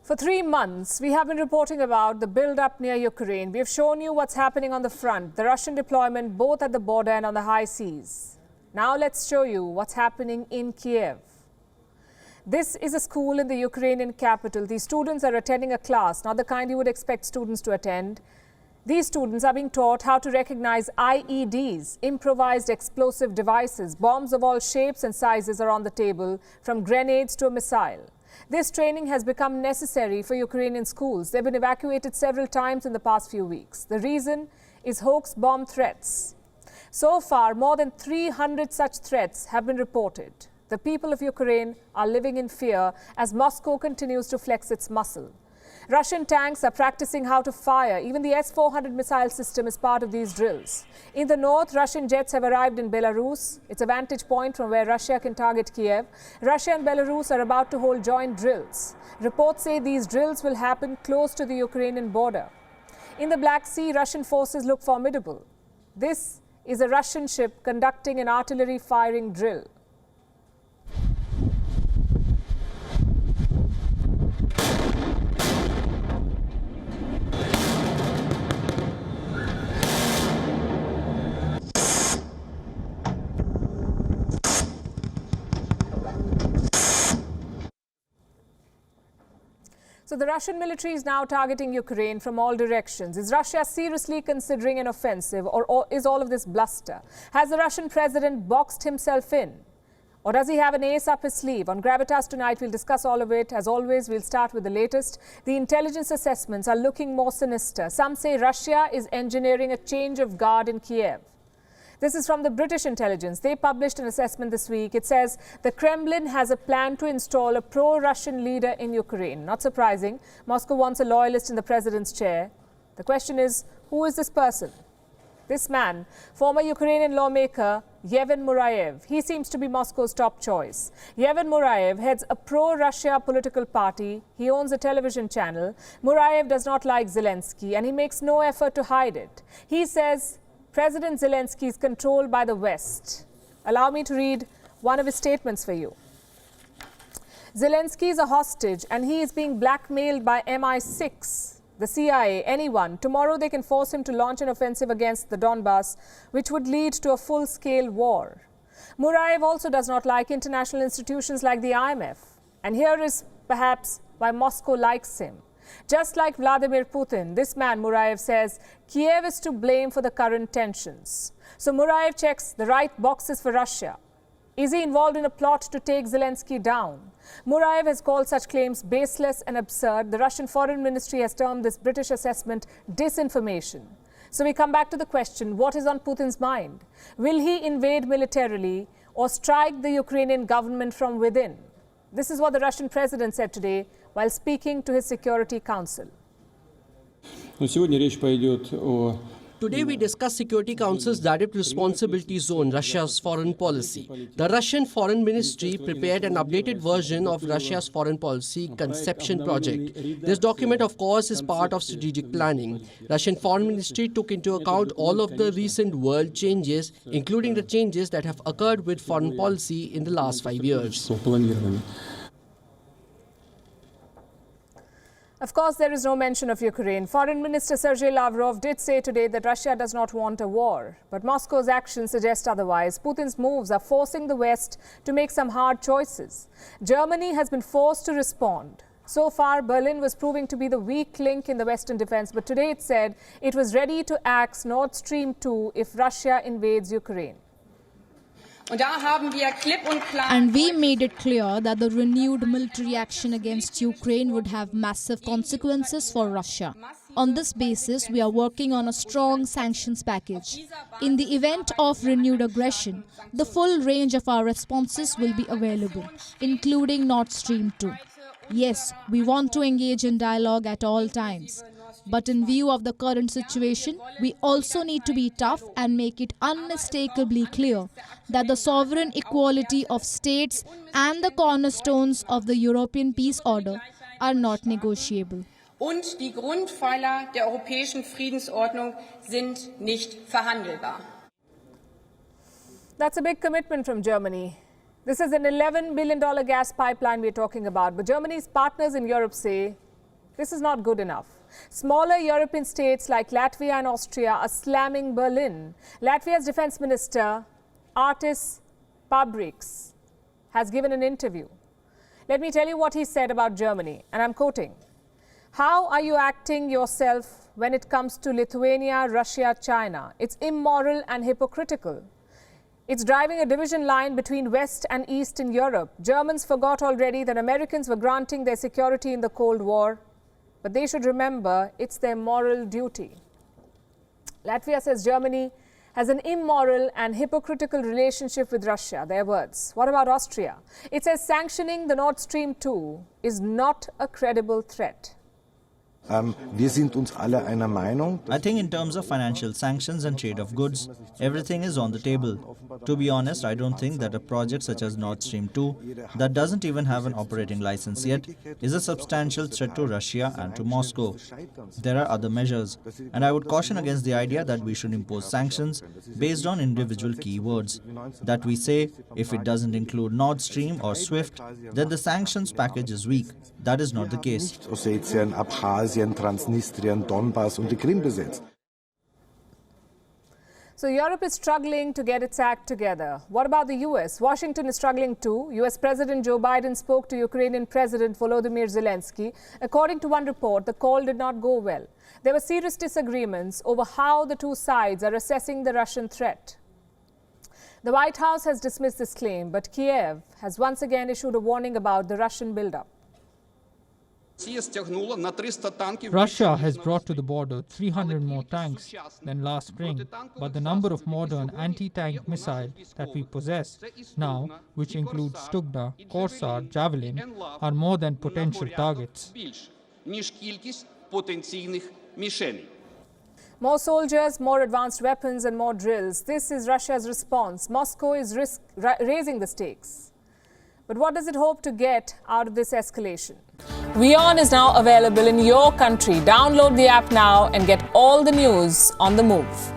For 3 months, we have been reporting about the build-up near Ukraine. We have shown you what's happening on the front, the Russian deployment both at the border and on the high seas. Now let's show you what's happening in Kiev. This is a school in the Ukrainian capital. These students are attending a class, not the kind you would expect students to attend. These students are being taught how to recognize IEDs, improvised explosive devices. Bombs of all shapes and sizes are on the table, from grenades to a missile. This training has become necessary for Ukrainian schools. They've been evacuated several times in the past few weeks. The reason is hoax bomb threats. So far, more than 300 such threats have been reported. The people of Ukraine are living in fear as Moscow continues to flex its muscle. Russian tanks are practicing how to fire. Even the S-400 missile system is part of these drills. In the north, Russian jets have arrived in Belarus. It's a vantage point from where Russia can target Kiev. Russia and Belarus are about to hold joint drills. Reports say these drills will happen close to the Ukrainian border. In the Black Sea, Russian forces look formidable. This is a Russian ship conducting an artillery firing drill. So the Russian military is now targeting Ukraine from all directions. Is Russia seriously considering an offensive, or is all of this bluster? Has the Russian president boxed himself in? Or does he have an ace up his sleeve? On Gravitas tonight, we'll discuss all of it. As always, we'll start with the latest. The intelligence assessments are looking more sinister. Some say Russia is engineering a change of guard in Kiev. This is from the British intelligence. They published an assessment this week. It says the Kremlin has a plan to install a pro-Russian leader in Ukraine. Not surprising. Moscow wants a loyalist in the president's chair. The question is, who is this person? This man, former Ukrainian lawmaker Yevhen Murayev. He seems to be Moscow's top choice. Yevhen Murayev heads a pro-Russia political party. He owns a television channel. Murayev does not like Zelensky, and he makes no effort to hide it. He says President Zelensky is controlled by the West. Allow me to read one of his statements for you. Zelensky is a hostage and he is being blackmailed by MI6, the CIA, anyone. Tomorrow they can force him to launch an offensive against the Donbass, which would lead to a full-scale war. Murayev also does not like international institutions like the IMF. And here is perhaps why Moscow likes him. Just like Vladimir Putin, this man, Murayev, says Kiev is to blame for the current tensions. So Murayev checks the right boxes for Russia. Is he involved in a plot to take Zelensky down? Murayev has called such claims baseless and absurd. The Russian Foreign Ministry has termed this British assessment disinformation. So we come back to the question, what is on Putin's mind? Will he invade militarily or strike the Ukrainian government from within? This is what the Russian president said today while speaking to his Security Council. Today we discuss Security Council's direct responsibility zone, Russia's foreign policy. The Russian Foreign Ministry prepared an updated version of Russia's foreign policy conception project. This document, of course, is part of strategic planning. Russian Foreign Ministry took into account all of the recent world changes, including the changes that have occurred with foreign policy in the last 5 years. Of course, there is no mention of Ukraine. Foreign Minister Sergei Lavrov did say today that Russia does not want a war. But Moscow's actions suggest otherwise. Putin's moves are forcing the West to make some hard choices. Germany has been forced to respond. So far, Berlin was proving to be the weak link in the Western defense. But today it said it was ready to axe Nord Stream 2 if Russia invades Ukraine. And we made it clear that the renewed military action against Ukraine would have massive consequences for Russia. On this basis, we are working on a strong sanctions package. In the event of renewed aggression, the full range of our responses will be available, including Nord Stream 2. Yes, we want to engage in dialogue at all times. But in view of the current situation, we also need to be tough and make it unmistakably clear that the sovereign equality of states and the cornerstones of the European peace order are not negotiable. Und die Grundpfeiler der europäischen Friedensordnung sind nicht verhandelbar. That's a big commitment from Germany. This is an $11 billion gas pipeline we're talking about. But Germany's partners in Europe say This is not good enough. Smaller European states like Latvia and Austria are slamming Berlin. Latvia's defense minister, Artis Pabriks, has given an interview. Let me tell you what he said about Germany, and I'm quoting. How are you acting yourself when it comes to Lithuania, Russia, China? It's immoral and hypocritical. It's driving a division line between West and East in Europe. Germans forgot already that Americans were granting their security in the Cold War. But they should remember it's their moral duty. Latvia says Germany has an immoral and hypocritical relationship with Russia, their words. What about Austria? It says sanctioning the Nord Stream 2 is not a credible threat. Wir sind uns alle einer Meinung. I think in terms of financial sanctions and trade of goods, everything is on the table. To be honest, I don't think that a project such as Nord Stream 2, that doesn't even have an operating license yet, is a substantial threat to Russia and to Moscow. There are other measures, and I would caution against the idea that we should impose sanctions based on individual keywords. That we say, if it doesn't include Nord Stream or SWIFT, then the sanctions package is weak. That is not the case. Ossetien, Abchasien, Transnistrien, Donbass und die Krim besetzt. So Europe is struggling to get its act together. What about the US? Washington is struggling too. US President Joe Biden spoke to Ukrainian President Volodymyr Zelensky. According to one report, the call did not go well. There were serious disagreements over how the two sides are assessing the Russian threat. The White House has dismissed this claim, but Kiev has once again issued a warning about the Russian buildup. Russia has brought to the border 300 more tanks than last spring, but the number of modern anti-tank missiles that we possess now, which include Stugna, Korsar, Javelin, are more than potential targets. More soldiers, more advanced weapons and more drills. This is Russia's response. Moscow is raising the stakes. But what does it hope to get out of this escalation? WION is now available in your country. Download the app now and get all the news on the move.